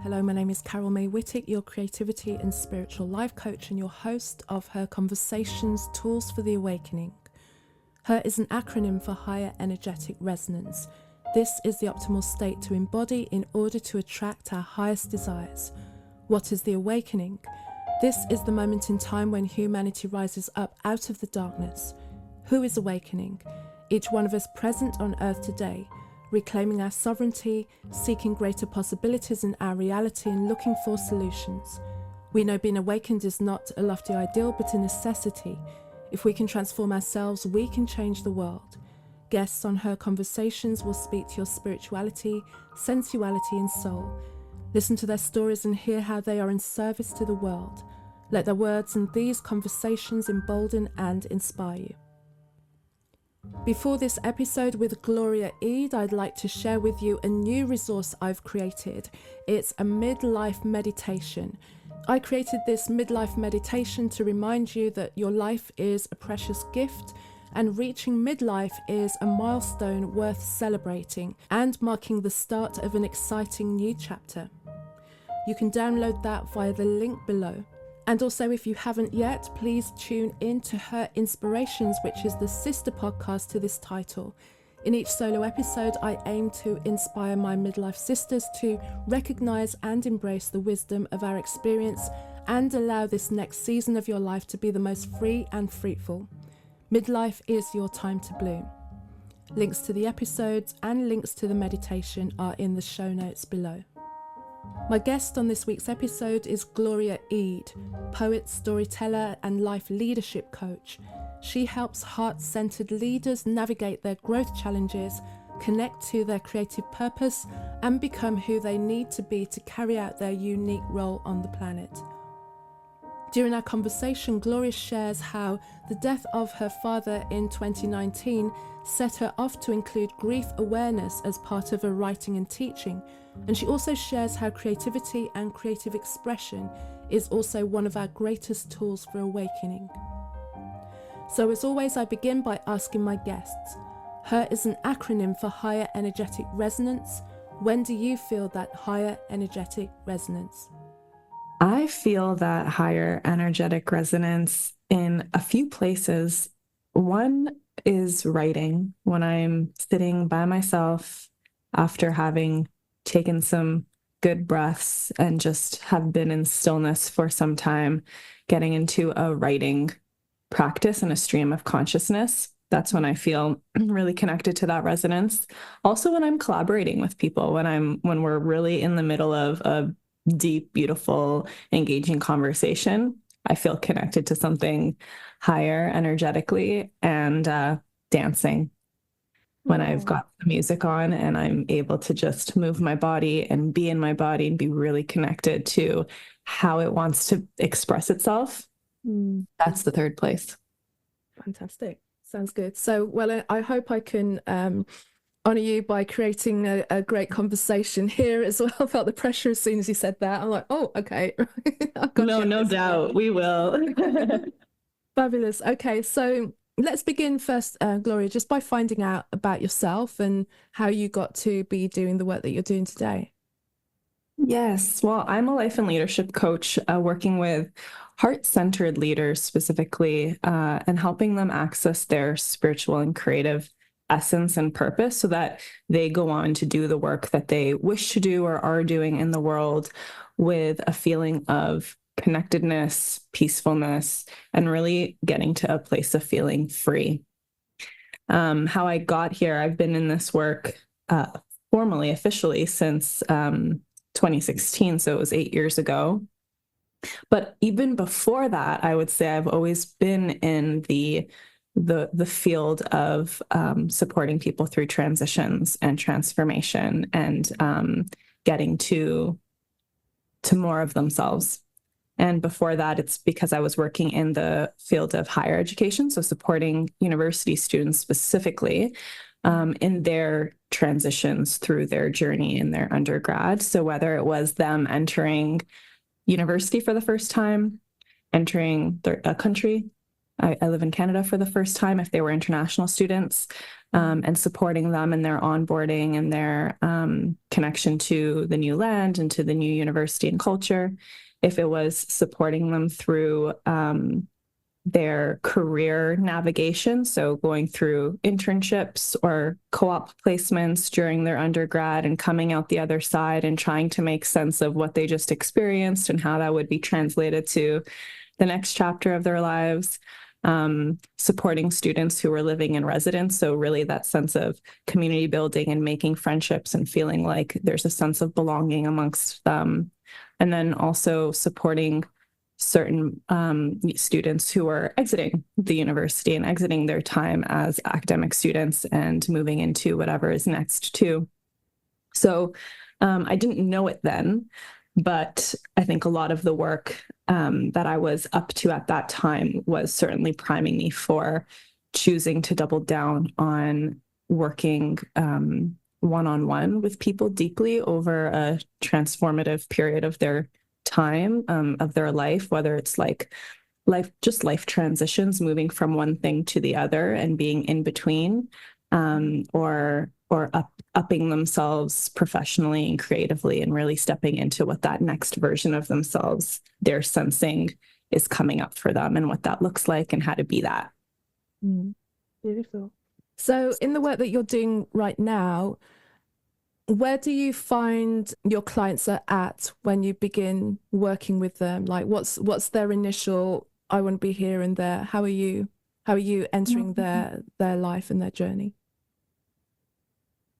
Hello, my name is Carol May Whittick, your creativity and spiritual life coach and your host of Her Conversations, Tools for the Awakening. Her is an acronym for Higher Energetic Resonance. This is the optimal state to embody in order to attract our highest desires. What is the awakening? This is the moment in time when humanity rises up out of the darkness. Who is awakening? Each one of us present on earth today, reclaiming our sovereignty, seeking greater possibilities in our reality and looking for solutions. We know being awakened is not a lofty ideal, but a necessity. If we can transform ourselves, we can change the world. Guests on Her Conversations will speak to your spirituality, sensuality and soul. Listen to their stories and hear how they are in service to the world. Let their words and these conversations embolden and inspire you. Before this episode with Gloria Eid, I'd like to share with you a new resource I've created. It's a midlife meditation. I created this midlife meditation to remind you that your life is a precious gift and reaching midlife is a milestone worth celebrating and marking the start of an exciting new chapter. You can download that via the link below. And also, if you haven't yet, please tune in to Her Inspirations, which is the sister podcast to this title. In each solo episode, I aim to inspire my midlife sisters to recognize and embrace the wisdom of our experience and allow this next season of your life to be the most free and fruitful. Midlife is your time to bloom. Links to the episodes and links to the meditation are in the show notes below. My guest on this week's episode is Gloria Eid, poet, storyteller, and life leadership coach. She helps heart-centered leaders navigate their growth challenges, connect to their creative purpose, and become who they need to be to carry out their unique role on the planet. During our conversation, Gloria shares how the death of her father in 2019 set her off to include grief awareness as part of her writing and teaching. And she also shares how creativity and creative expression is also one of our greatest tools for awakening. So as always, I begin by asking my guests, HER is an acronym for Higher Energetic Resonance. When do you feel that higher energetic resonance? I feel that higher energetic resonance in a few places. One is writing, when I'm sitting by myself after having taken some good breaths and just have been in stillness for some time, getting into a writing practice and a stream of consciousness. That's when I feel really connected to that resonance. Also, when I'm collaborating with people, when we're really in the middle of a deep, beautiful, engaging conversation, I feel connected to something higher energetically. And dancing, when I've got the music on and I'm able to just move my body and be in my body and be really connected to how it wants to express itself. That's the third place. Fantastic. Sounds good. So, well, I hope I can honor you by creating a great conversation here as well. I felt the pressure as soon as you said that. I'm like, oh, okay. No doubt. We will. Fabulous. Okay, so let's begin first, Gloria, just by finding out about yourself and how you got to be doing the work that you're doing today. Yes. Well, I'm a life and leadership coach working with heart-centered leaders specifically and helping them access their spiritual and creative essence and purpose so that they go on to do the work that they wish to do or are doing in the world with a feeling of connectedness, peacefulness, and really getting to a place of feeling free. How I got here, I've been in this work formally, officially since 2016, so it was 8 years ago. But even before that, I would say I've always been in the field of supporting people through transitions and transformation and getting to more of themselves. And before that, it's because I was working in the field of higher education, so supporting university students specifically in their transitions through their journey in their undergrad. So whether it was them entering university for the first time, entering a country, I live in Canada for the first time, if they were international students, and supporting them in their onboarding and their connection to the new land and to the new university and culture. If it was supporting them through their career navigation, so going through internships or co-op placements during their undergrad and coming out the other side and trying to make sense of what they just experienced and how that would be translated to the next chapter of their lives. Supporting students who were living in residence. So really that sense of community building and making friendships and feeling like there's a sense of belonging amongst them. And then also supporting certain students who are exiting the university and exiting their time as academic students and moving into whatever is next too. So I didn't know it then, but I think a lot of the work that I was up to at that time was certainly priming me for choosing to double down on working one-on-one with people deeply over a transformative period of their time, of their life, whether it's like life transitions, moving from one thing to the other and being in between, or upping themselves professionally and creatively and really stepping into what that next version of themselves they're sensing is coming up for them and what that looks like and how to be that. Beautiful. So in the work that you're doing right now, where do you find your clients are at when you begin working with them? Like what's their initial, I want to be here and there? How are you entering their life and their journey?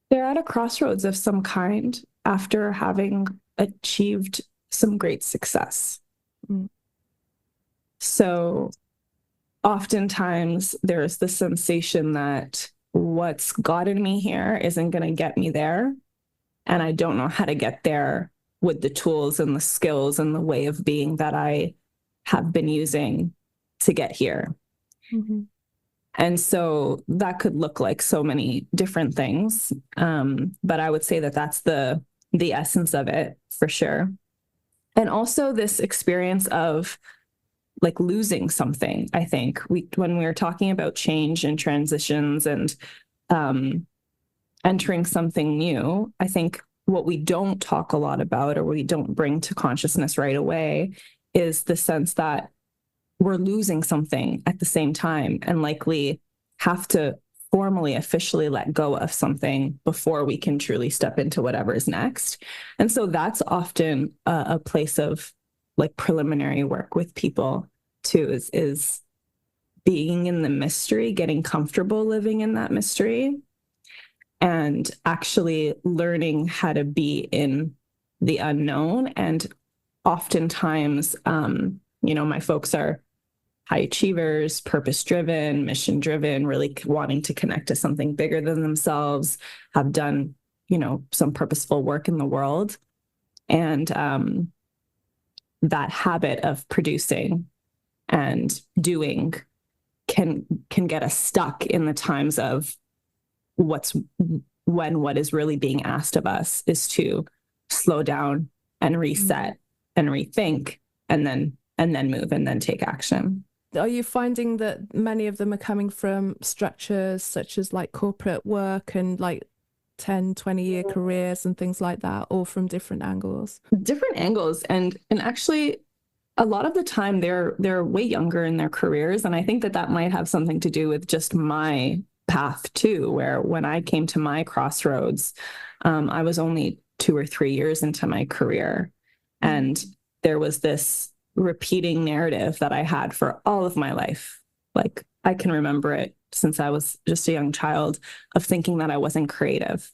They're at a crossroads of some kind after having achieved some great success. So oftentimes there's the sensation that what's gotten me here isn't going to get me there. And I don't know how to get there with the tools and the skills and the way of being that I have been using to get here. And so that could look like so many different things. But I would say that that's the essence of it for sure. And also this experience of like losing something. I think when we're talking about change and transitions and entering something new, I think what we don't talk a lot about or we don't bring to consciousness right away is the sense that we're losing something at the same time and likely have to formally, officially let go of something before we can truly step into whatever is next. And so that's often a place of like preliminary work with people too, is being in the mystery, getting comfortable living in that mystery, and actually learning how to be in the unknown. And oftentimes, my folks are high achievers, purpose-driven, mission-driven, really wanting to connect to something bigger than themselves, have done, some purposeful work in the world. And that habit of producing and doing can get us stuck in the times of what is really being asked of us is to slow down and reset and rethink and then move and then take action. Are you finding that many of them are coming from structures such as like corporate work and like 10, 20-year careers and things like that, or from different angles? Different angles. And actually, a lot of the time they're way younger in their careers. And I think that might have something to do with just my path too, where when I came to my crossroads, I was only 2 or 3 years into my career. And there was this repeating narrative that I had for all of my life. Like I can remember it since I was just a young child of thinking that I wasn't creative.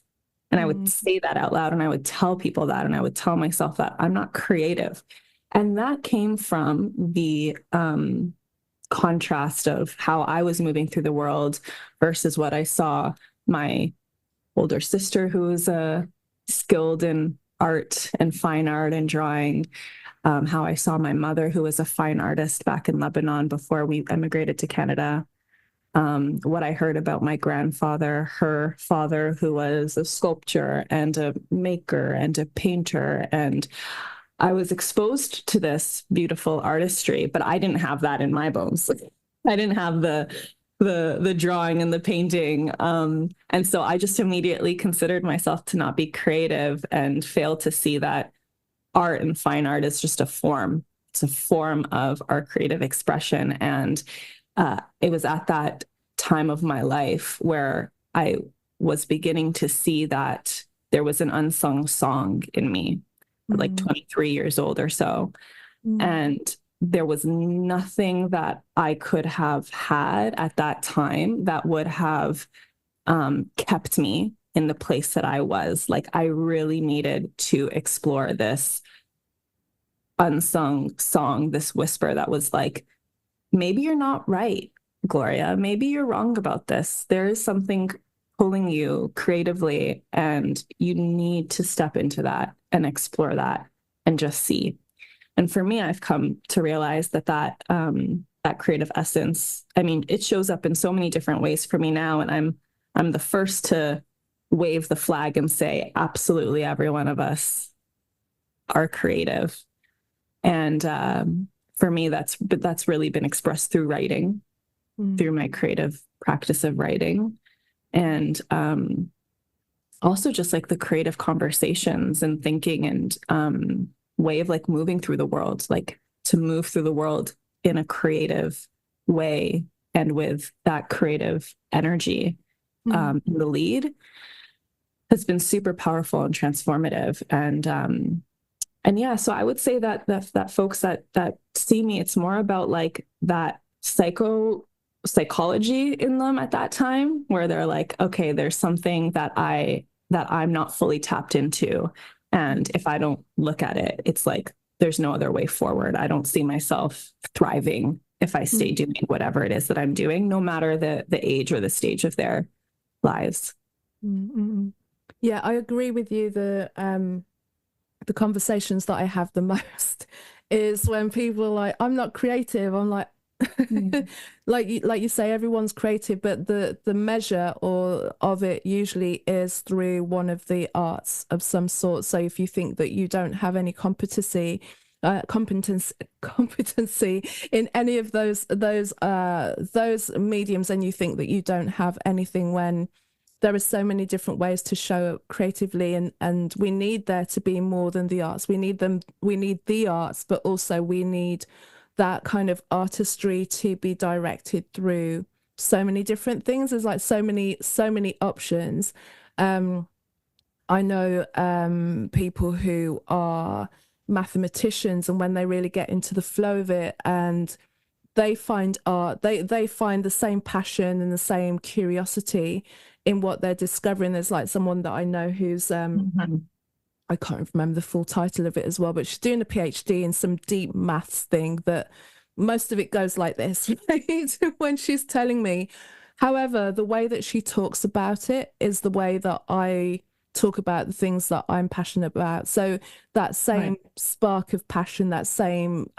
And I would say that out loud and I would tell people that, and I would tell myself that I'm not creative. And that came from the contrast of how I was moving through the world versus what I saw my older sister, who was skilled in art and fine art and drawing, how I saw my mother, who was a fine artist back in Lebanon before we emigrated to Canada, what I heard about my grandfather, her father, who was a sculptor and a maker and a painter. And I was exposed to this beautiful artistry, but I didn't have that in my bones. I didn't have the drawing and the painting. And so I just immediately considered myself to not be creative and failed to see that art and fine art is just a form. It's a form of our creative expression. And it was at that time of my life where I was beginning to see that there was an unsung song in me, like 23 years old or so. And there was nothing that I could have had at that time that would have kept me in the place that I was. Like, I really needed to explore this unsung song, this whisper that was like, maybe you're not right, Gloria. Maybe you're wrong about this. There is something pulling you creatively, and you need to step into that and explore that and just see. And for me, I've come to realize that creative essence, I mean, it shows up in so many different ways for me now. And I'm the first to wave the flag and say, absolutely, every one of us are creative. And for me, that's really been expressed through writing, through my creative practice of writing. And also just like the creative conversations and thinking and way of like moving through the world, like to move through the world in a creative way and with that creative energy in the lead has been super powerful and transformative. And yeah, so I would say that folks that see me, it's more about like that psychology in them at that time, where they're like, okay, there's something that I'm not fully tapped into. And if I don't look at it, it's like there's no other way forward. I don't see myself thriving if I stay doing whatever it is that I'm doing, no matter the age or the stage of their lives. Mm-hmm. Yeah, I agree with you. The conversations that I have the most is when people are like, I'm not creative. I'm like, like you say, everyone's creative, but the measure or of it usually is through one of the arts of some sort. So if you think that you don't have any competency in any of those mediums, and you think that you don't have anything, when there are so many different ways to show up creatively, and we need there to be more than the arts. We need the arts, but also we need that kind of artistry to be directed through so many different things. There's like so many options. I know people who are mathematicians, and when they really get into the flow of it and they find art, they find the same passion and the same curiosity in what they're discovering. There's like someone that I know who's I can't remember the full title of it as well, but she's doing a PhD in some deep maths thing that most of it goes like this, right? When she's telling me. However, the way that she talks about it is the way that I talk about the things that I'm passionate about. So that same spark of passion, that same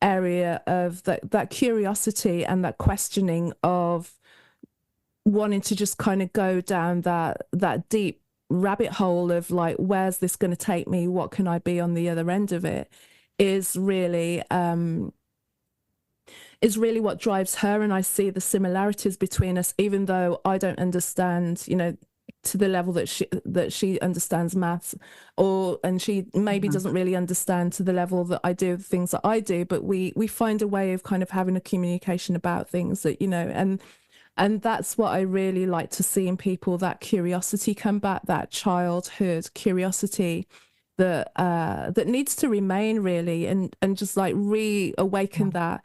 area of that curiosity and that questioning of wanting to just kind of go down that deep rabbit hole of like, where's this going to take me? What can I be on the other end of it? Is really what drives her. And I see the similarities between us, even though I don't understand, to the level that she understands maths, and she maybe doesn't really understand to the level that I do the things that I do, but we find a way of kind of having a communication about things that, and that's what I really like to see in people, that curiosity come back, that childhood curiosity that needs to remain really, and just like reawaken that.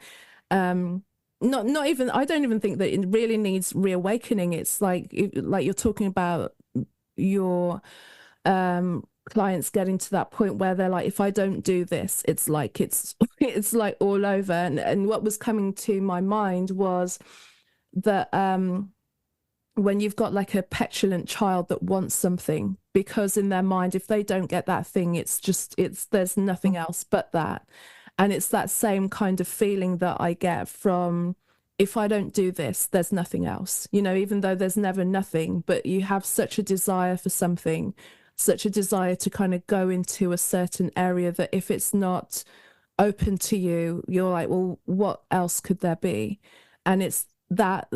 Not even, I don't even think that it really needs reawakening. It's like you're talking about your clients getting to that point where they're like, if I don't do this, it's like it's like all over. And what was coming to my mind was that when you've got like a petulant child that wants something, because in their mind, if they don't get that thing, there's nothing else but that. And it's that same kind of feeling that I get from, if I don't do this, there's nothing else, even though there's never nothing, but you have such a desire for something, such a desire to kind of go into a certain area that if it's not open to you, you're like, well, what else could there be? And it's that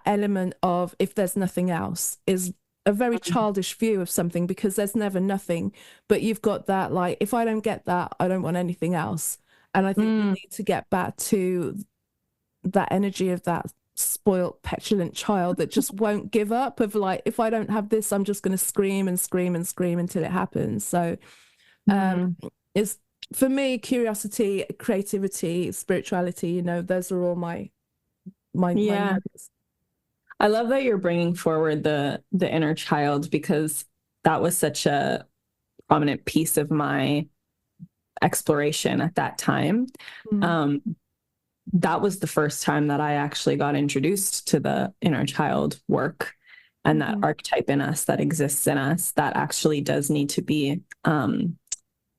element of, if there's nothing else, is a very childish view of something, because there's never nothing. But you've got that, like, if I don't get that, I don't want anything else. And I think we Mm, need to get back to that energy of that spoilt, petulant child that just won't give up, of like, if I don't have this, I'm just going to scream and scream and scream until it happens. So mm. it's, for me, curiosity, creativity, spirituality, those are all my Yeah. nuggets. I love that you're bringing forward the inner child, because that was such a prominent piece of my exploration at that time. Mm, Um, that was the first time that I actually got introduced to the inner child work, and that mhm, archetype in us that exists in us that actually does need to be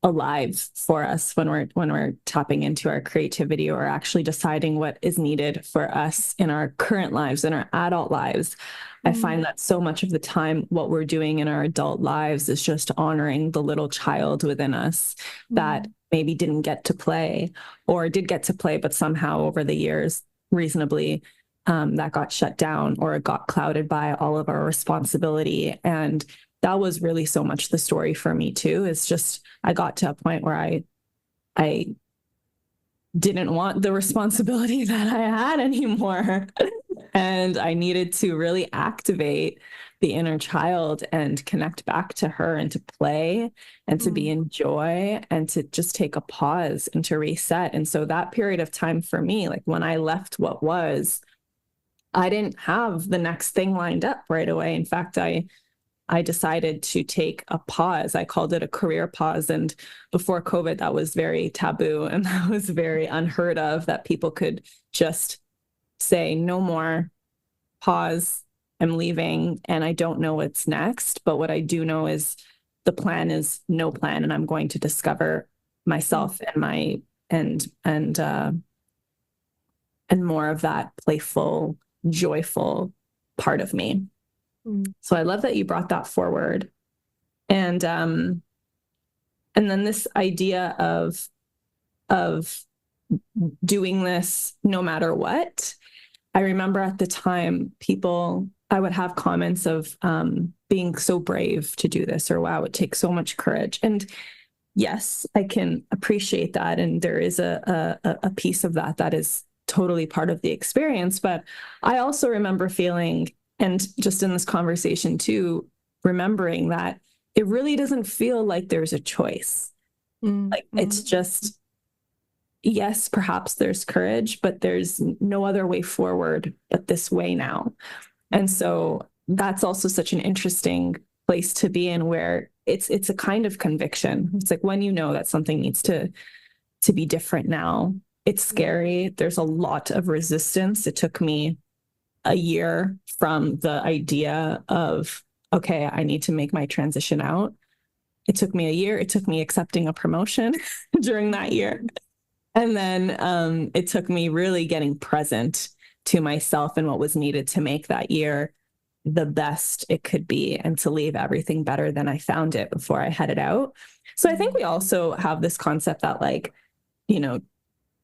alive for us when we're tapping into our creativity, or actually deciding what is needed for us in our current lives, in our adult lives. I mm, find that so much of the time what we're doing in our adult lives is just honoring the little child within us that mm, maybe didn't get to play, or did get to play, but somehow over the years, reasonably, that got shut down, or it got clouded by all of our responsibility. And that was really so much the story for me too. It's just, I got to a point where I didn't want the responsibility that I had anymore. And I needed to really activate the inner child and connect back to her, and to play, and to be mm, in joy, and to just take a pause and to reset. And so that period of time for me, like when I left what was, I didn't have the next thing lined up right away. In fact, I decided to take a pause. I called it a career pause. And before COVID, that was very taboo, and that was very unheard of, that people could just say, no more, pause, I'm leaving, and I don't know what's next. But what I do know is the plan is no plan, and I'm going to discover mm, myself and my and more of that playful, joyful part of me. mm, So I love that you brought that forward. And and then this idea of doing this no matter what. I remember at the time, people, I would have comments of being so brave to do this, or wow, it takes so much courage. And yes, I can appreciate that, and there is a piece of that that is totally part of the experience. But I also remember feeling, and just in this conversation too, remembering that it really doesn't feel like there's a choice. mm, Like it's mm, just, yes, perhaps there's courage, but there's no other way forward but this way now. And so that's also such an interesting place to be in, where it's a kind of conviction. It's like when you know that something needs to be different now. It's scary. There's a lot of resistance. It took me a year from the idea of, okay, I need to make my transition out. It took me a year. It took me accepting a promotion during that year. And then it took me really getting present to myself and what was needed to make that year the best it could be, and to leave everything better than I found it before I headed out. So I think mm, we also have this concept that, like, you know,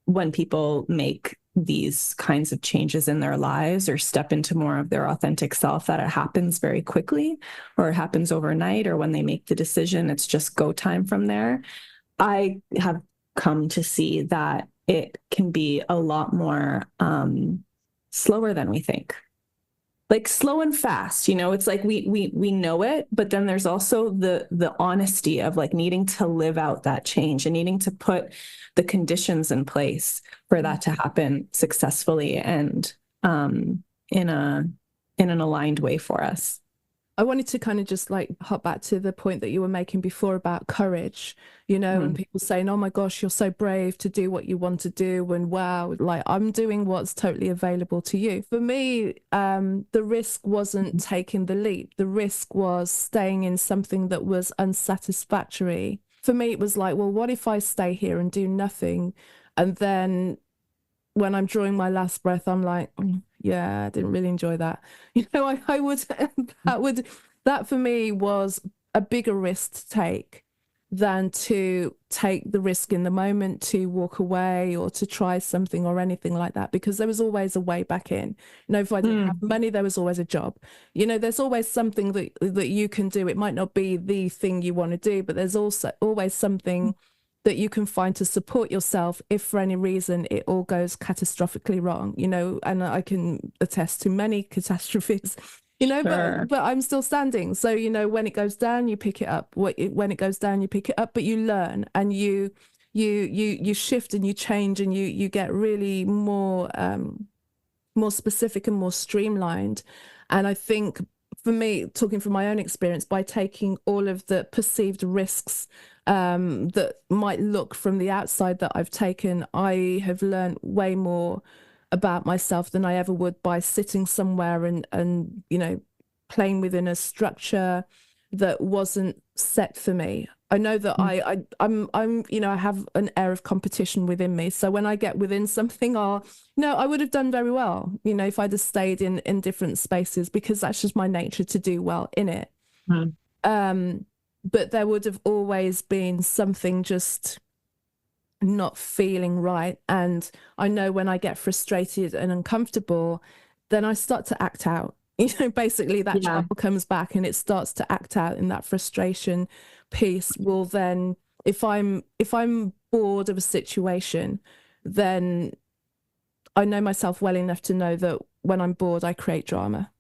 when people make these kinds of changes in their lives, or step into more of their authentic self, that it happens very quickly, or it happens overnight, or when they make the decision, it's just go time from there. I have come to see that it can be a lot more slower than we think. Like slow and fast, it's like we know it, but then there's also the honesty of like needing to live out that change, and needing to put the conditions in place for mm. that to happen successfully, and in a in an aligned way for us. I wanted to kind of just like hop back to the point that you were making before about courage, and Mm, people saying, oh my gosh, you're so brave to do what you want to do. And wow, like I'm doing what's totally available to you. For me, the risk wasn't taking the leap. The risk was staying in something that was unsatisfactory. For me, it was like, well, what if I stay here and do nothing? And then when I'm drawing my last breath, I'm like, yeah, I didn't really enjoy that. I would, that for me was a bigger risk to take. than to take the risk in the moment to walk away or to try something or anything like that, because there was always a way back in. You know, if I didn't have money, there was always a job. You know, there's always something that you can do. It might not be the thing you want to do, but there's also always something that you can find to support yourself if for any reason it all goes catastrophically wrong, you know. And I can attest to many catastrophes, you know. Sure. But I'm still standing. So, you know, when it goes down, you pick it up. When it goes down, you pick it up, but you learn and you shift and you change and you get really more specific and more streamlined. And I think for me, talking from my own experience, by taking all of the perceived risks that might look from the outside that I've taken, I have learned way more about myself than I ever would by sitting somewhere and you know, playing within a structure that wasn't set for me. I know that I'm you know, I have an air of competition within me. So when I get within something, I would have done very well, you know, if I'd have stayed in different spaces, because that's just my nature to do well in it. But there would have always been something just not feeling right. And I know when I get frustrated and uncomfortable, then I start to act out. You know, basically that child comes back and it starts to act out in that frustration piece. Well, then if I'm bored of a situation, then I know myself well enough to know that when I'm bored, I create drama.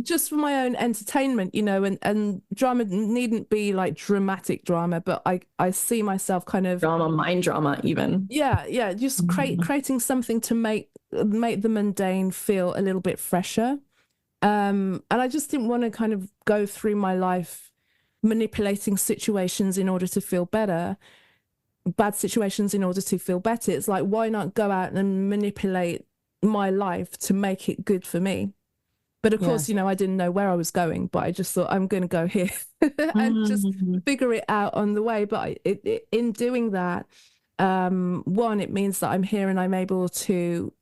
just for my own entertainment, you know, and drama needn't be like dramatic drama, but I see myself kind of mind drama even. Just creating something to make the mundane feel a little bit fresher. And I just didn't want to kind of go through my life manipulating situations in order to feel better, bad situations in order to feel better. It's like, why not go out and manipulate my life to make it good for me? But of course, you know, I didn't know where I was going, but I just thought I'm going to go here and just figure it out on the way. But in doing that, one, it means that I'm here and I'm able to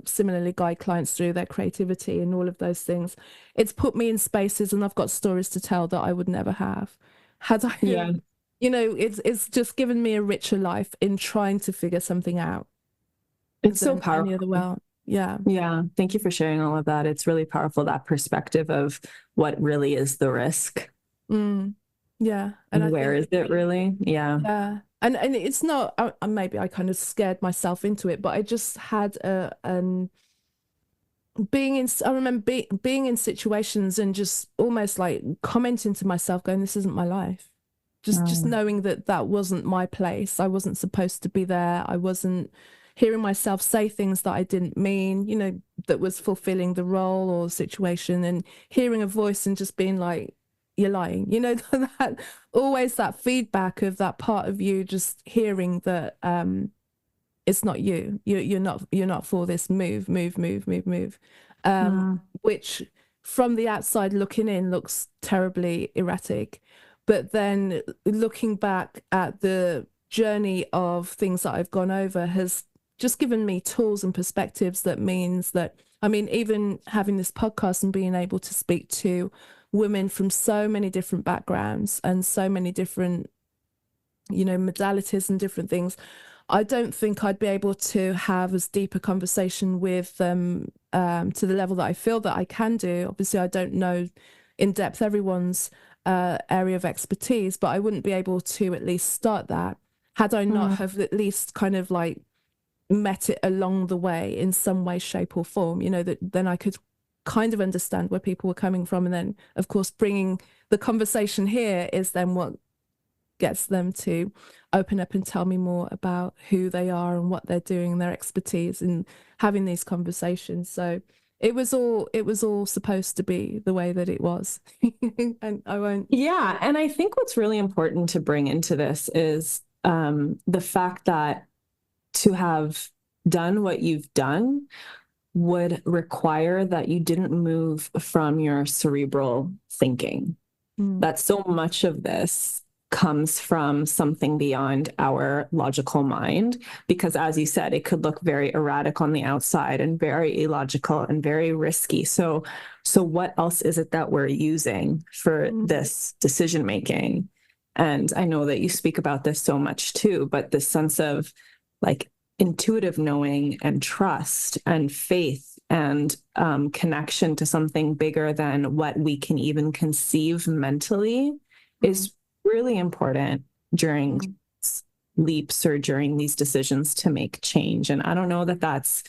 similarly guide clients through their creativity and all of those things. It's put me in spaces and I've got stories to tell that I would never have had I you know, it's just given me a richer life in trying to figure something out. It's so powerful. Any other way. Yeah. Thank you for sharing all of that. It's really powerful, that perspective of what really is the risk. Yeah. And where is it really? Yeah. And it's not, maybe I kind of scared myself into it, but I just had I remember being in situations and just almost like commenting to myself going, this isn't my life. Just knowing that wasn't my place. I wasn't supposed to be there. I wasn't hearing myself say things that I didn't mean, you know, that was fulfilling the role or situation, and hearing a voice and just being like, you're lying, you know, that always that feedback of that part of you just hearing that it's not you. You're not for this. Move. Which from the outside looking in looks terribly erratic. But then looking back at the journey of things that I've gone over has just given me tools and perspectives that means that, I mean, even having this podcast and being able to speak to women from so many different backgrounds and so many different, you know, modalities and different things, I don't think I'd be able to have as deep a conversation with them to the level that I feel that I can do. Obviously, I don't know in depth everyone's area of expertise, but I wouldn't be able to at least start that had I not have at least kind of like met it along the way in some way, shape or form, you know, that then I could kind of understand where people were coming from. And then, of course, bringing the conversation here is then what gets them to open up and tell me more about who they are and what they're doing and their expertise in having these conversations. So it was all supposed to be the way that it was. And I won't. Yeah. And I think what's really important to bring into this is the fact that to have done what you've done would require that you didn't move from your cerebral thinking. That so much of this comes from something beyond our logical mind. Because as you said, it could look very erratic on the outside and very illogical and very risky. So what else is it that we're using for this decision making? And I know that you speak about this so much too, but this sense of like intuitive knowing and trust and faith and connection to something bigger than what we can even conceive mentally is really important during leaps or during these decisions to make change. And I don't know that that's,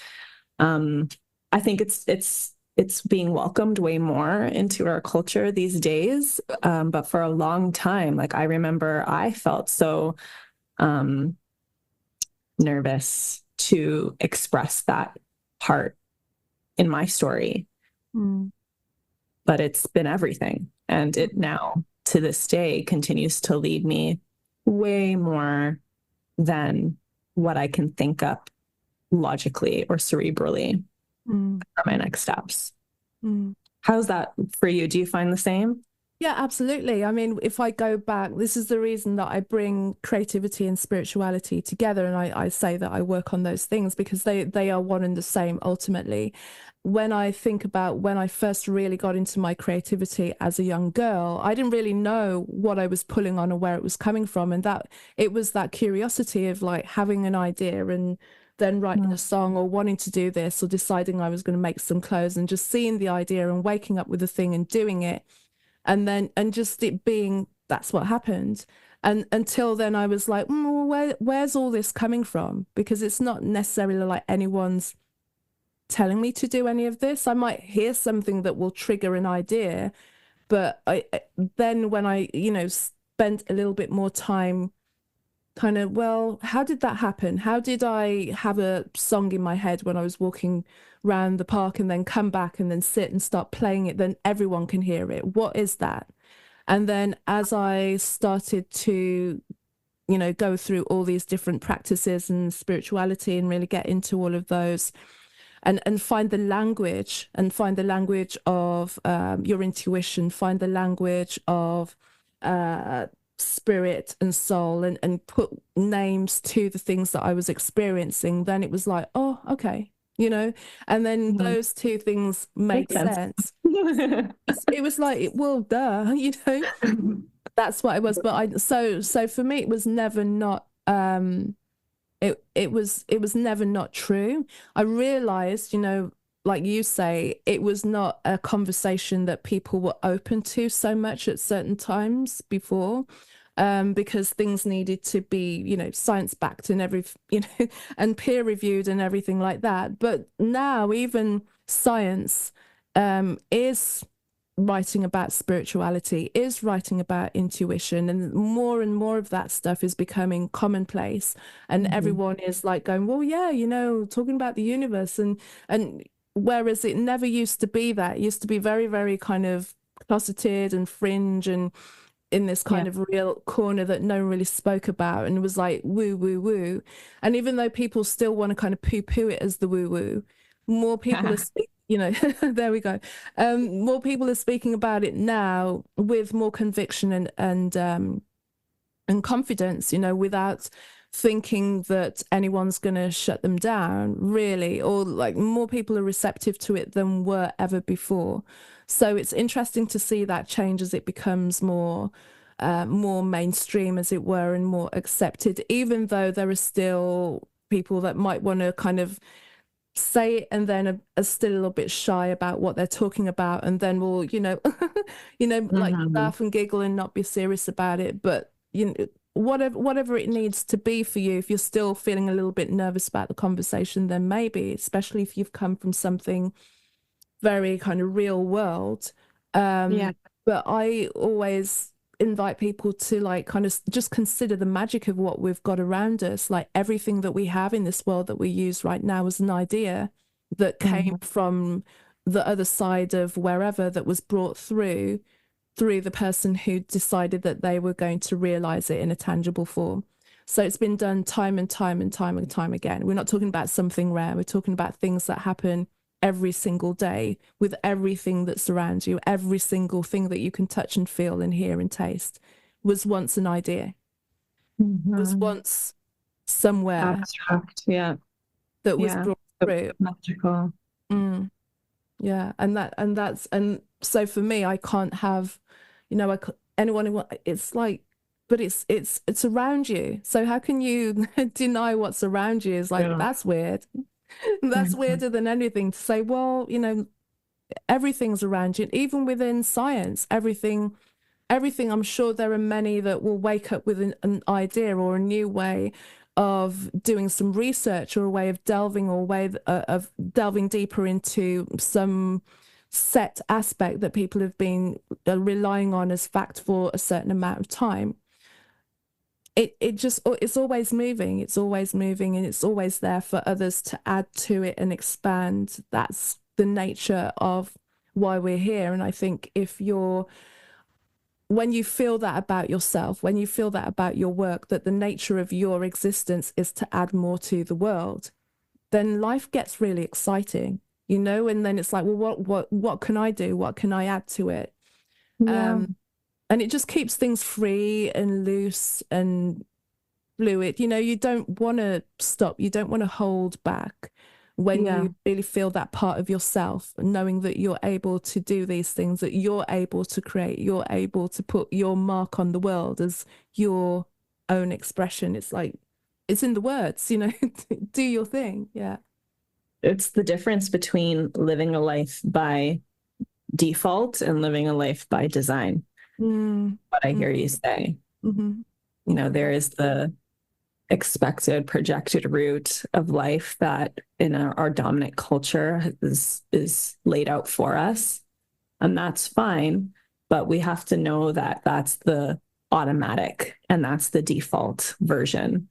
I think it's being welcomed way more into our culture these days. But for a long time, like I remember I felt so nervous to express that part in my story. But it's been everything. And it now, to this day, continues to lead me way more than what I can think up logically or cerebrally for my next steps. How's that for you? Do you find the same? Yeah, absolutely. I mean, if I go back, this is the reason that I bring creativity and spirituality together. And I say that I work on those things because they are one and the same ultimately. When I think about when I first really got into my creativity as a young girl, I didn't really know what I was pulling on or where it was coming from. And that it was that curiosity of like having an idea and then writing a song or wanting to do this or deciding I was going to make some clothes and just seeing the idea and waking up with the thing and doing it. And just it being, that's what happened. And until then I was like, where's all this coming from? Because it's not necessarily like anyone's telling me to do any of this. I might hear something that will trigger an idea, but then when I, spent a little bit more time kind of, well, how did that happen? How did I have a song in my head when I was walking around the park and then come back and then sit and start playing it? Then everyone can hear it. What is that? And then as I started to, go through all these different practices and spirituality and really get into all of those and find the language of your intuition, find the language of spirit and soul and put names to the things that I was experiencing, then it was like, oh, okay, and then those two things made sense. It was like, well, duh, that's what it was. But so for me, it was never not, it was never not true. I realized, like you say, it was not a conversation that people were open to so much at certain times before, because things needed to be, science backed and and peer reviewed and everything like that. But now even science is writing about spirituality, is writing about intuition, and more of that stuff is becoming commonplace, and everyone is like going, well, yeah, talking about the universe, and whereas it never used to be that. It used to be very, very kind of closeted and fringe and in this kind of real corner that no one really spoke about, and it was like woo woo woo. And even though people still want to kind of poo-poo it as the woo woo, more people are there we go. More people are speaking about it now with more conviction and confidence, without thinking that anyone's going to shut them down, really, or like more people are receptive to it than were ever before. So it's interesting to see that change as it becomes more mainstream, as it were, and more accepted, even though there are still people that might want to kind of say it and then are still a little bit shy about what they're talking about, and then will like laugh and giggle and not be serious about it. But whatever it needs to be for you, if you're still feeling a little bit nervous about the conversation, then maybe, especially if you've come from something very kind of real world, but I always invite people to like kind of just consider the magic of what we've got around us. Like everything that we have in this world that we use right now is an idea that came from the other side of wherever, that was brought through the person who decided that they were going to realize it in a tangible form. So it's been done time and time and time and time again. We're not talking about something rare. We're talking about things that happen every single day with everything that surrounds you, every single thing that you can touch and feel and hear and taste. was once an idea, was Mm-hmm. once somewhere Abstract. Yeah. that was Yeah. brought So through. magical. Mm, yeah, and so for me, I can't have, anyone who it's like, but it's around you. So how can you deny what's around you? Is like, Yeah. that's weird. That's Mhm. weirder than anything to say, well, everything's around you, even within science, everything. I'm sure there are many that will wake up with an idea or a new way of doing some research, or a way of delving, or a way of delving deeper into some set aspect that people have been relying on as fact for a certain amount of time. It's always moving, and it's always there for others to add to it and expand. That's the nature of why we're here. And I think when you feel that about yourself, when you feel that about your work, that the nature of your existence is to add more to the world, then life gets really exciting, and then it's like, well, what can I do? What can I add to it? Yeah. Um, and it just keeps things free and loose and fluid. You don't want to stop. You don't want to hold back when Yeah. you really feel that part of yourself, knowing that you're able to do these things, that you're able to create, you're able to put your mark on the world as your own expression. It's like, it's in the words, do your thing. Yeah. It's the difference between living a life by default and living a life by design. Mm, What I mm, hear you say, mm-hmm. there is the expected projected route of life that in our dominant culture is laid out for us, and that's fine, but we have to know that that's the automatic and that's the default version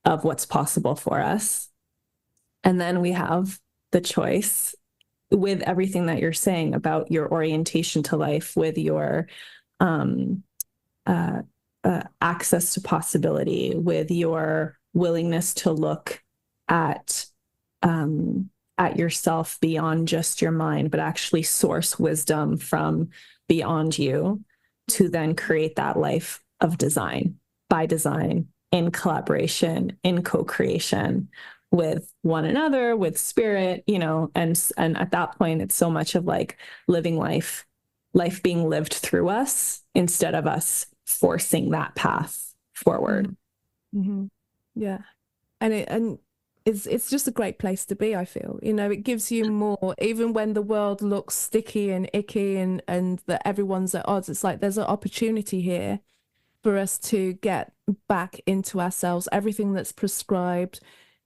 of what's possible for us. And then we have the choice, with everything that you're saying about your orientation to life, with your um, uh, access to possibility, with your willingness to look at um, at yourself beyond just your mind, but actually source wisdom from beyond you, to then create that life of design, by design, in collaboration, in co-creation with one another, with spirit, and at that point, it's so much of like living life being lived through us instead of us forcing that path forward. Mm-hmm. Mm-hmm. Yeah. And it's just a great place to be, I feel. It gives you more, even when the world looks sticky and icky, and that everyone's at odds. It's like there's an opportunity here for us to get back into ourselves. Everything that's prescribed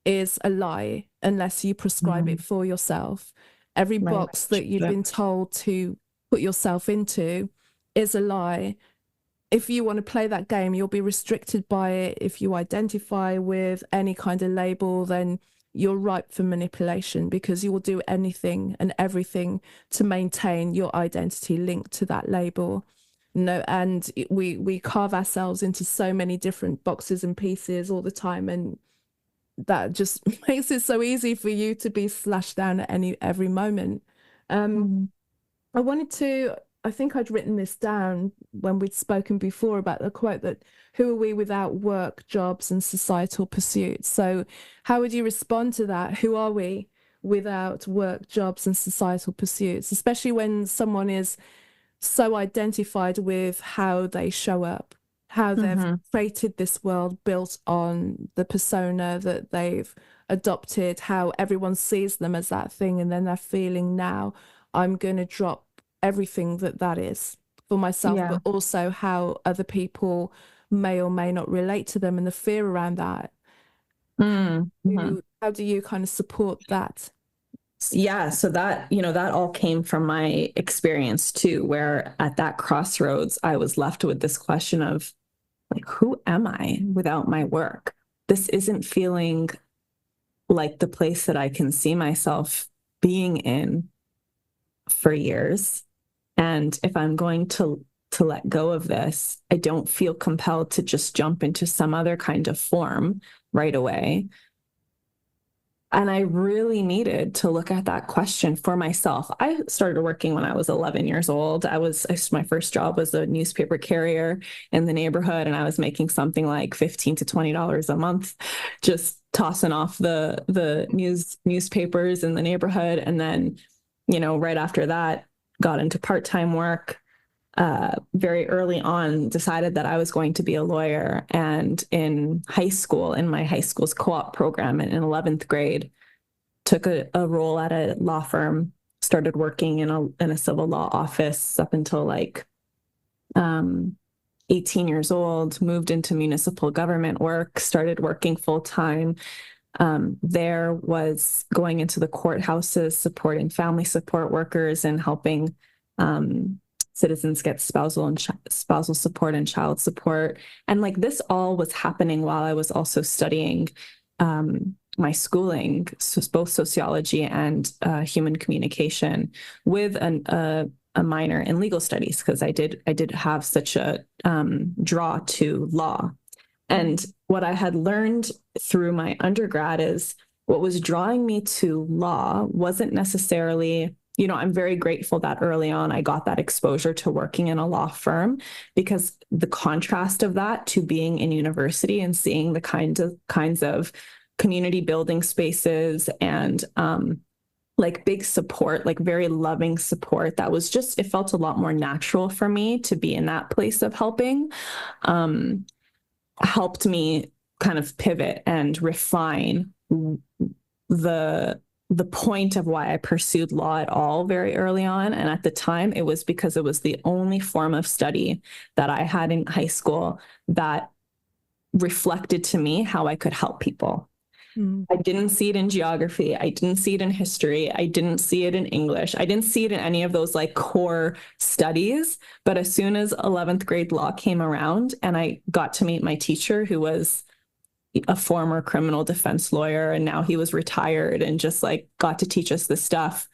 is a lie unless you prescribe it for yourself. Every Right. box that you've been told to put yourself into is a lie. If you want to play that game, you'll be restricted by it. If you identify with any kind of label, then you're ripe for manipulation, because you will do anything and everything to maintain your identity linked to that label. And we carve ourselves into so many different boxes and pieces all the time, and that just makes it so easy for you to be slashed down at every moment. Um, Mm-hmm. I wanted to, I think I'd written this down when we'd spoken before about the quote that, who are we without work, jobs, and societal pursuits? So, how would you respond to that? Who are we without work, jobs, and societal pursuits? Especially when someone is so identified with how they show up, how they've Mm-hmm. created this world built on the persona that they've adopted, how everyone sees them as that thing, and then they're feeling, now I'm going to drop everything that is for myself, Yeah. but also how other people may or may not relate to them, and the fear around that. Mm-hmm. How do you kind of support that? Yeah, so that all came from my experience too, where at that crossroads, I was left with this question of, like, who am I without my work? This isn't feeling like the place that I can see myself being in for years. And if I'm going to let go of this, I don't feel compelled to just jump into some other kind of form right away. And I really needed to look at that question for myself. I started working when I was 11 years old. My first job was a newspaper carrier in the neighborhood, and I was making something like $15 to $20 a month, just tossing off the newspapers in the neighborhood. And then, right after that, got into part-time work. Very early on, decided that I was going to be a lawyer. And in my high school's co-op program in 11th grade, took a role at a law firm, started working in a civil law office up until like 18 years old, moved into municipal government work, started working full time. There was going into the courthouses, supporting family support workers and helping citizens get spousal support and child support. And like this all was happening while I was also studying my schooling, so both sociology and human communication, with a minor in legal studies, because I did have such a draw to law. And what I had learned through my undergrad is what was drawing me to law wasn't necessarily, I'm very grateful that early on I got that exposure to working in a law firm, because the contrast of that to being in university and seeing the kinds of community building spaces and like big support, like very loving support, that was just, it felt a lot more natural for me to be in that place of helping, helped me kind of pivot and refine the point of why I pursued law at all very early on. And at the time, it was because it was the only form of study that I had in high school that reflected to me how I could help people. I didn't see it in geography. I didn't see it in history. I didn't see it in English. I didn't see it in any of those like core studies. But as soon as 11th grade law came around and I got to meet my teacher, who was a former criminal defense lawyer, and now he was retired and just like got to teach us this stuff,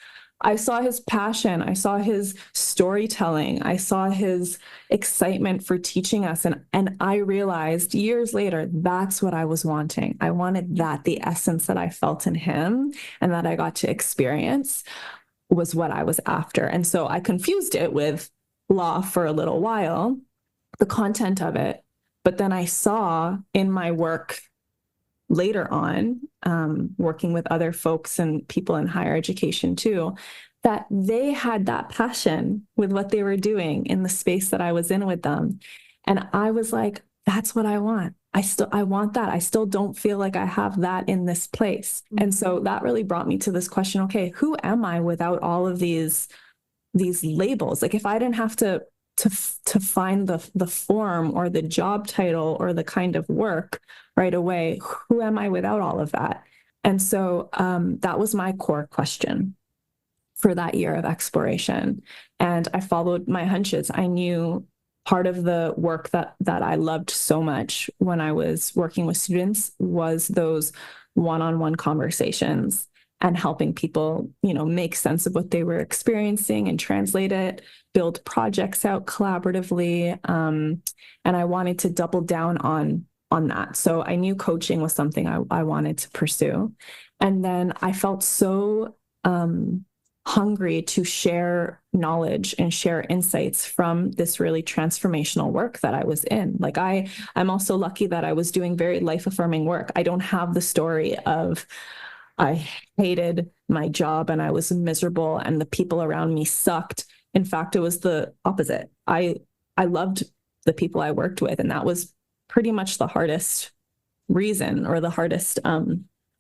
I saw his passion. I saw his storytelling. I saw his excitement for teaching us. And I realized years later, that's what I was wanting. I wanted that, the essence that I felt in him and that I got to experience was what I was after. And so I confused it with law for a little while, the content of it. But then I saw in my work later on, working with other folks and people in higher education too, that they had that passion with what they were doing in the space that I was in with them. And I was like, that's what I want. I want that. I still don't feel like I have that in this place. And so that really brought me to this question, okay, who am I without all of these labels? Like if I didn't have to find the form or the job title or the kind of work right away, who am I without all of that? And so that was my core question for that year of exploration. And I followed my hunches. I knew part of the work that I loved so much when I was working with students was those one-on-one conversations and helping people, make sense of what they were experiencing and translate it, build projects out collaboratively. And I wanted to double down on that. So I knew coaching was something I wanted to pursue. And then I felt so hungry to share knowledge and share insights from this really transformational work that I was in. Like I'm also lucky that I was doing very life-affirming work. I don't have the story of I hated my job and I was miserable and the people around me sucked. In fact, it was the opposite. I loved the people I worked with, and that was pretty much the hardest reason, or the hardest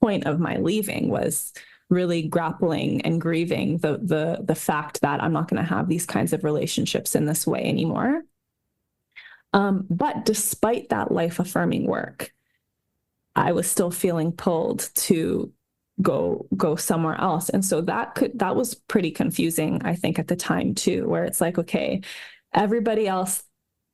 point of my leaving, was really grappling and grieving the fact that I'm not going to have these kinds of relationships in this way anymore. But despite that life-affirming work, I was still feeling pulled to go somewhere else. And so that was pretty confusing, I think, at the time too, where it's like, okay, everybody else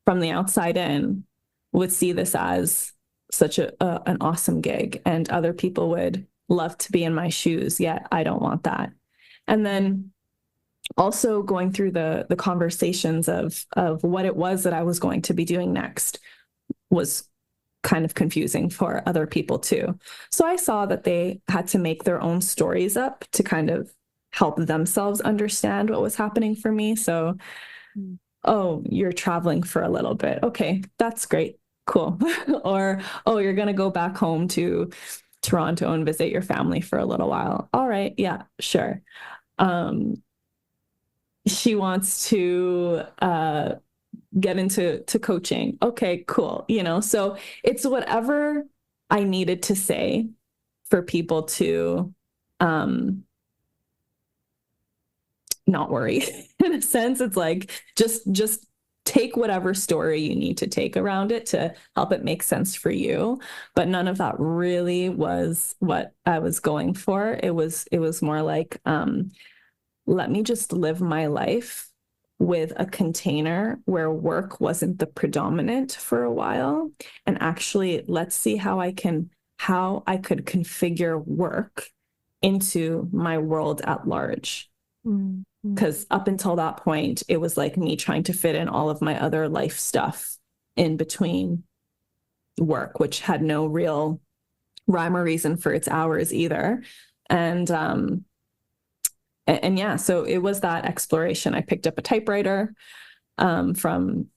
from the outside in would see this as such an awesome gig, and other people would love to be in my shoes, yet I don't want that. And then also going through the conversations of what it was that I was going to be doing next was kind of confusing for other people too. So I saw that they had to make their own stories up to kind of help themselves understand what was happening for me. So, oh, you're traveling for a little bit. Okay, that's great. Cool. Or, oh, you're going to go back home to Toronto and visit your family for a little while. All right. Yeah, sure. She wants to get into coaching. Okay, cool. So it's whatever I needed to say for people to not worry. In a sense, it's like just take whatever story you need to take around it to help it make sense for you. But none of that really was what I was going for. It was more like, let me just live my life with a container where work wasn't the predominant for a while. And actually, let's see how I could configure work into my world at large. Because up until that point, it was like me trying to fit in all of my other life stuff in between work, which had no real rhyme or reason for its hours either. And yeah, so it was that exploration. I picked up a typewriter from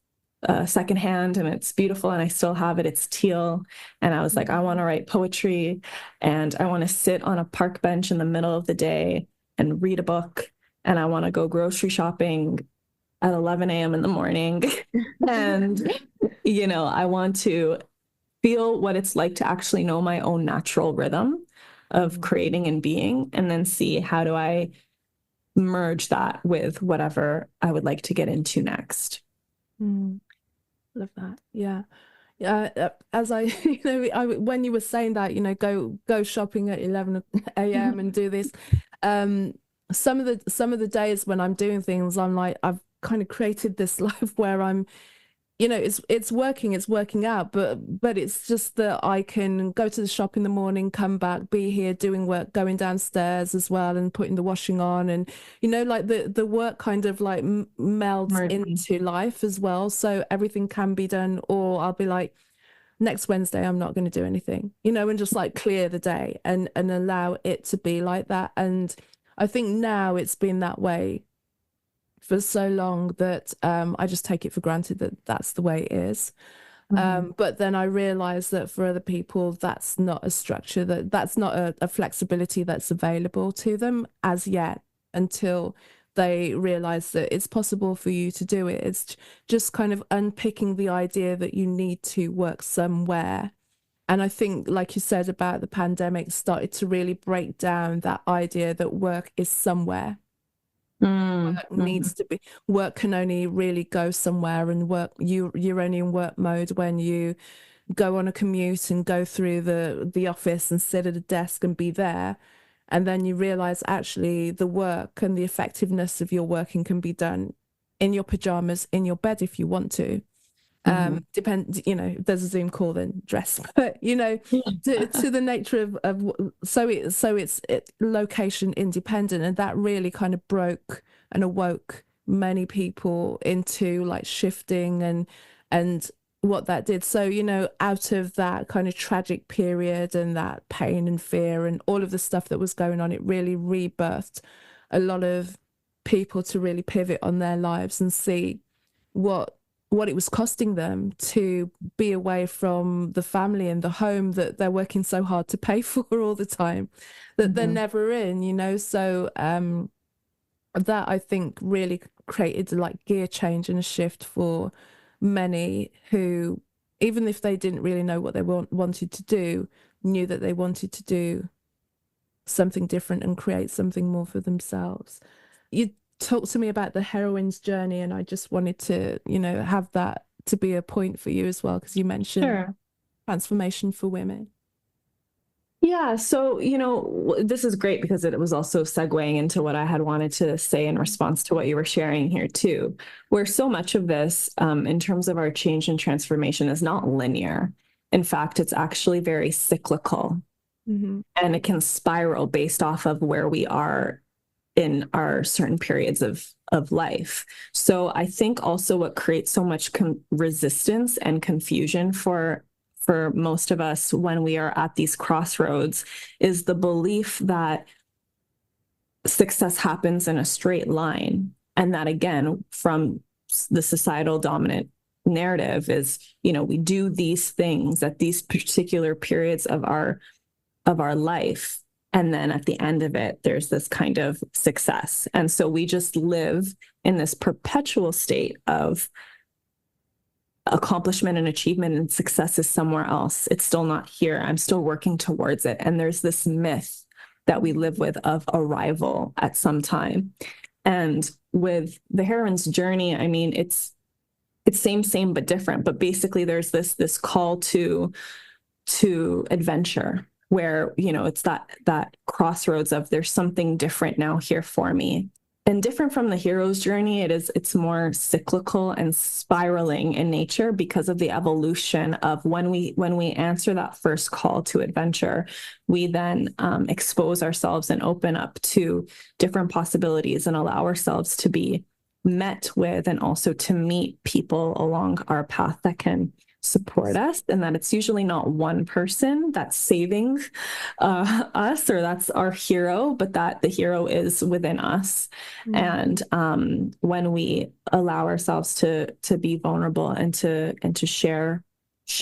secondhand, and it's beautiful, and I still have it. It's teal. And I was like, I want to write poetry, and I want to sit on a park bench in the middle of the day and read a book. And I want to go grocery shopping at 11 a.m. in the morning. And, I want to feel what it's like to actually know my own natural rhythm of creating and being, and then see how do I merge that with whatever I would like to get into next. Love that. Yeah. As I, when you were saying that, go shopping at 11 a.m. and do this, some of the days when I'm doing things, I'm like, I've kind of created this life where I'm, it's working out, but it's just that I can go to the shop in the morning, come back, be here doing work, going downstairs as well, and putting the washing on, and like the work kind of like melds into life as well. So everything can be done, or I'll be like, next Wednesday I'm not going to do anything, and just like clear the day and allow it to be like that. And I think now it's been that way for so long that I just take it for granted that that's the way it is. But then I realized that for other people, that's not a structure, that's not a flexibility that's available to them as yet, until they realize that it's possible for you to do it. It's just kind of unpicking the idea that you need to work somewhere. And I think, like you said about the pandemic, started to really break down that idea that work is somewhere. Work needs to be, work can only really go somewhere, and you're only in work mode when you go on a commute and go through the office and sit at a desk and be there. And then you realize actually the work and the effectiveness of your working can be done in your pajamas, in your bed if you want to. Depend, if there's a Zoom call, then dress, but to the nature of so it's location independent, and that really kind of broke and awoke many people into like shifting and what that did. So out of that kind of tragic period and that pain and fear and all of the stuff that was going on, it really rebirthed a lot of people to really pivot on their lives and see what it was costing them to be away from the family and the home that they're working so hard to pay for all the time, that they're never in, so that I think really created like gear change and a shift for many who, even if they didn't really know what they wanted to do, knew that they wanted to do something different and create something more for themselves. You talk to me about the heroine's journey, and I just wanted to have that to be a point for you as well, because you mentioned transformation for women. Yeah, so this is great because it was also segueing into what I had wanted to say in response to what you were sharing here too, where so much of this in terms of our change and transformation is not linear. In fact, it's actually very cyclical, and it can spiral based off of where we are in our certain periods of life. So I think also what creates so much resistance and confusion for for most of us when we are at these crossroads is the belief that success happens in a straight line. And that, again, from the societal dominant narrative is, we do these things at these particular periods of our life. And then at the end of it, there's this kind of success. And so we just live in this perpetual state of accomplishment and achievement, and success is somewhere else. It's still not here. I'm still working towards it. And there's this myth that we live with of arrival at some time. And with the heroine's journey, I mean, it's same, but different. But basically there's this call to adventure where, it's that crossroads of there's something different now here for me. And different from the hero's journey, it's more cyclical and spiraling in nature because of the evolution of when we answer that first call to adventure, we then expose ourselves and open up to different possibilities and allow ourselves to be met with and also to meet people along our path that can support us, and that it's usually not one person that's saving us or that's our hero, but that the hero is within us. And when we allow ourselves to be vulnerable and to share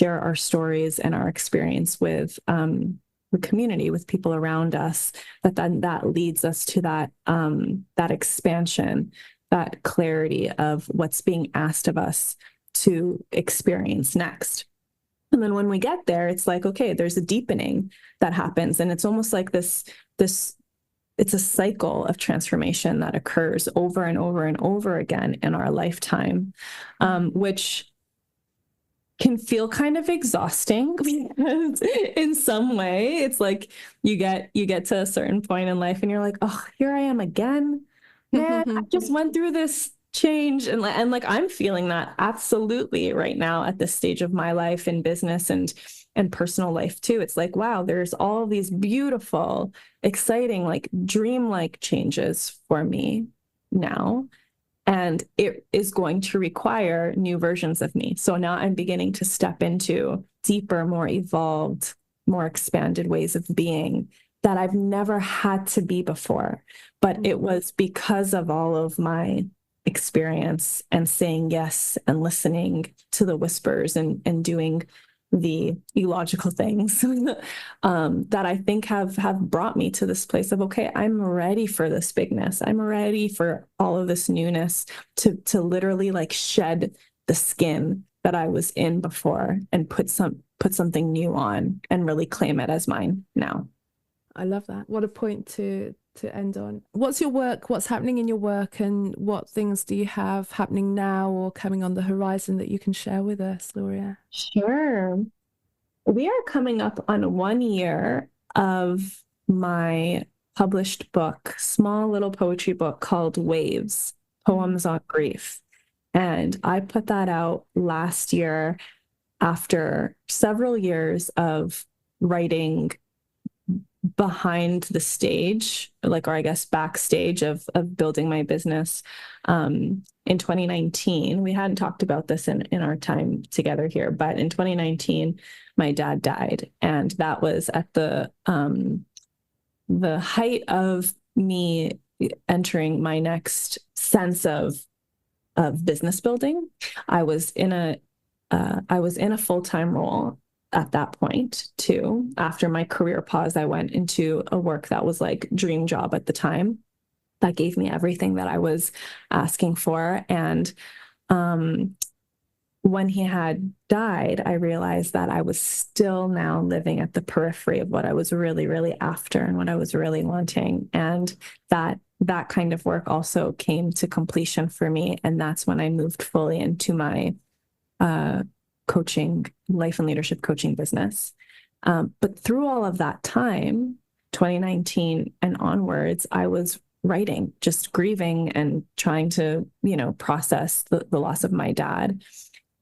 our stories and our experience with the community, with people around us, that leads us to that expansion, that clarity of what's being asked of us to experience next. And then when we get there, it's like, okay, there's a deepening that happens. And it's almost like this, it's a cycle of transformation that occurs over and over and over again in our lifetime, which can feel kind of exhausting in some way. It's like you get to a certain point in life and you're like, oh, here I am again. Man, I just went through this change. And like, I'm feeling that absolutely right now at this stage of my life in business and personal life too. It's like, wow, there's all these beautiful, exciting, like dreamlike changes for me now. And it is going to require new versions of me. So now I'm beginning to step into deeper, more evolved, more expanded ways of being that I've never had to be before. But it was because of all of my experience and saying yes and listening to the whispers and doing the illogical things that I think have brought me to this place of, okay, I'm ready for this bigness. I'm ready for all of this newness to literally like shed the skin that I was in before and put something new on and really claim it as mine now. I love that. What a point to end on. What's your work? What's happening in your work, and what things do you have happening now or coming on the horizon that you can share with us, Gloria? Sure. We are coming up on 1 year of my published book, small little poetry book called Waves, Poems on Grief. And I put that out last year after several years of writing behind the stage, or I guess backstage of building my business. In 2019, we hadn't talked about this in our time together here, but in 2019, my dad died. And that was at the height of me entering my next sense of business building. I was in a full-time role at that point too. After my career pause, I went into a work that was like dream job at the time that gave me everything that I was asking for. And when he had died, I realized that I was still now living at the periphery of what I was really, really after and what I was really wanting. And that kind of work also came to completion for me. And that's when I moved fully into my coaching, life and leadership coaching business. But through all of that time, 2019 and onwards, I was writing, just grieving and trying to, process the loss of my dad.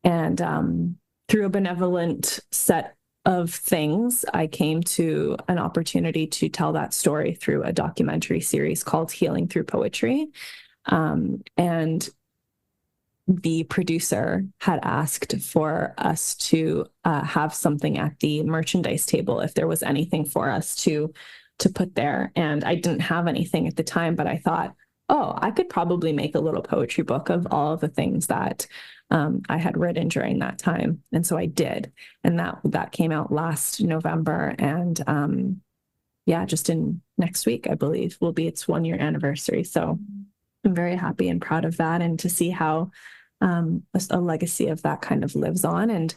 And through a benevolent set of things, I came to an opportunity to tell that story through a documentary series called Healing Through Poetry. And the producer had asked for us to have something at the merchandise table if there was anything for us to put there. And I didn't have anything at the time, but I thought, oh, I could probably make a little poetry book of all of the things that I had written during that time. And so I did. And that came out last November. And just in next week, I believe, will be its 1-year anniversary. So I'm very happy and proud of that, and to see how a legacy of that kind of lives on. And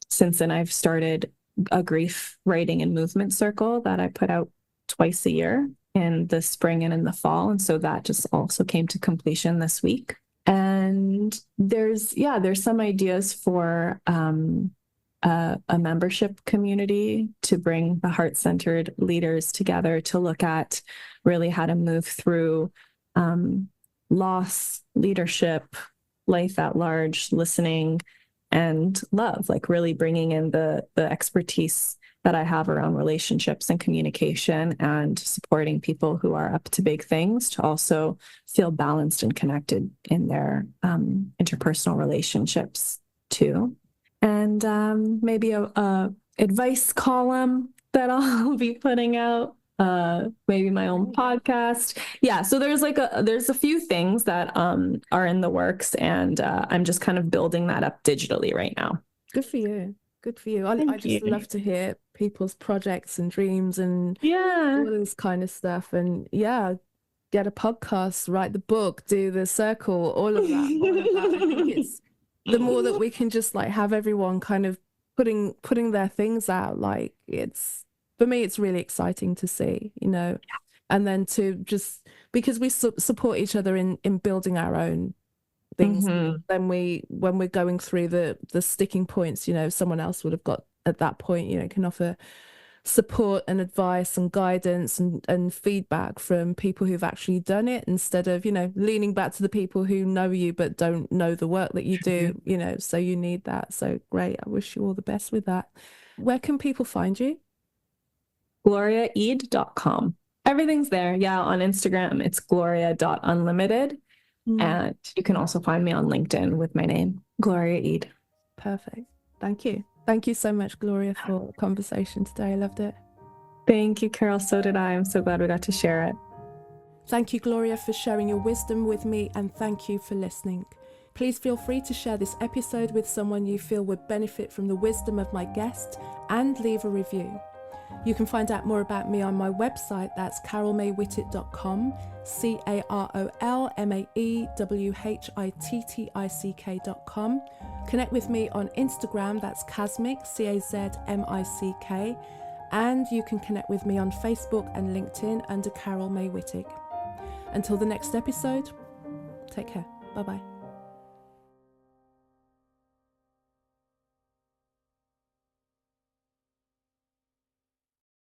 since then, I've started a grief writing and movement circle that I put out twice a year in the spring and in the fall. And so that just also came to completion this week. And there's some ideas for a membership community to bring the heart-centered leaders together to look at really how to move through loss, leadership, life at large, listening, and love, like really bringing in the expertise that I have around relationships and communication, and supporting people who are up to big things to also feel balanced and connected in their interpersonal relationships too. And maybe a advice column that I'll be putting out. Maybe my own podcast. Yeah, so there's a few things that are in the works, and I'm just kind of building that up digitally right now. Good for you. Good for you. I just love to hear people's projects and dreams and all this kind of stuff. And get a podcast, write the book, do the circle, all of that. All of that. I think it's the more that we can just like have everyone kind of putting their things out, like for me, it's really exciting to see, and then to just, because we support each other in building our own things. Then when we're going through the sticking points, someone else would have got at that point, can offer support and advice and guidance and feedback from people who've actually done it, instead of, leaning back to the people who know you but don't know the work that you do, so you need that. So great. I wish you all the best with that. Where can people find you? GloriaEid.com. Everything's there. Yeah, on Instagram, it's gloria.unlimited. And you can also find me on LinkedIn with my name, Gloria Eid. Perfect. Thank you. Thank you so much, Gloria, for the conversation today. I loved it. Thank you, Carol. So did I. I'm so glad we got to share it. Thank you, Gloria, for sharing your wisdom with me, and thank you for listening. Please feel free to share this episode with someone you feel would benefit from the wisdom of my guest, and leave a review. You can find out more about me on my website, that's carolmaywhittick.com, CarolMaywhittick.com. Connect with me on Instagram, that's Casmic, CAZMICK, and you can connect with me on Facebook and LinkedIn under Carol May Whittick. Until the next episode, take care. Bye-bye.